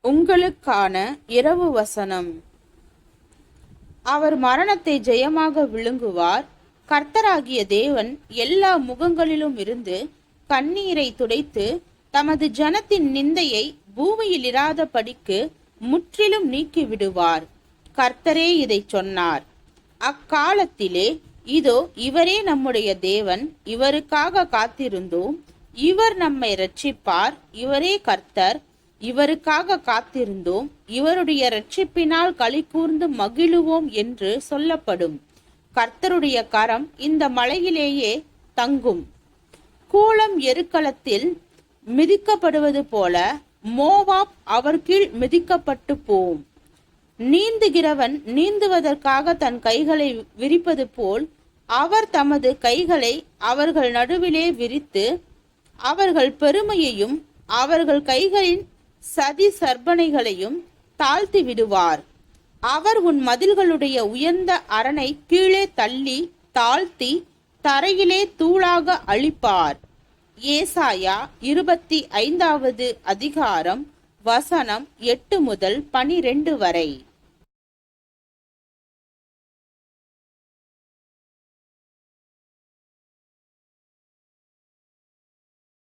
உங்களுக்கான இரவு வசனம். அவர் மரணத்தை ஜெயமாக விழுங்குவார். கர்த்தராகிய தேவன் எல்லா முகங்களிலும் இருந்து கண்ணீரை துடைத்து தமது ஜனத்தின் நிந்தையை பூமியில் இராதபடிக்கு முற்றிலும் நீக்கி விடுவார். கர்த்தரே இதை சொன்னார். அக்காலத்திலே இதோ இவரே நம்முடைய தேவன், இவருக்காக காத்திருந்தோம், இவர் நம்மை இரட்சிப்பார், இவரே கர்த்தர், இவருக்காக காத்திருந்தோம், இவருடைய இரட்சிப்பினால் களி கூர்ந்து மகிழுவோம் என்று சொல்லப்படும். கர்த்தருடைய கரம் இந்த மலையிலேயே தங்கும். கூளம் எருக்களத்தில் மிதிக்கப்படுவது போல மோவாப் அவர் கீழ் மிதிக்கப்பட்டு போம். நீந்துகிறவன் நீந்துவதற்காக தன் கைகளை விரிப்பது போல் அவர் தமது கைகளை அவர்கள் நடுவிலே விரித்து அவர்கள் பெருமையையும் அவர்கள் கைகளின் சதி சர்பனைகளையும் தாழ்த்தி விடுவார். அவர் உன் மதில்களுடைய உயர்ந்த அரணை கீழே தள்ளி தாழ்த்தி தரையிலே தூளாக அழிப்பார். ஏசாயா 25 அதிகாரம் வசனம் 8 முதல் 12 வரை.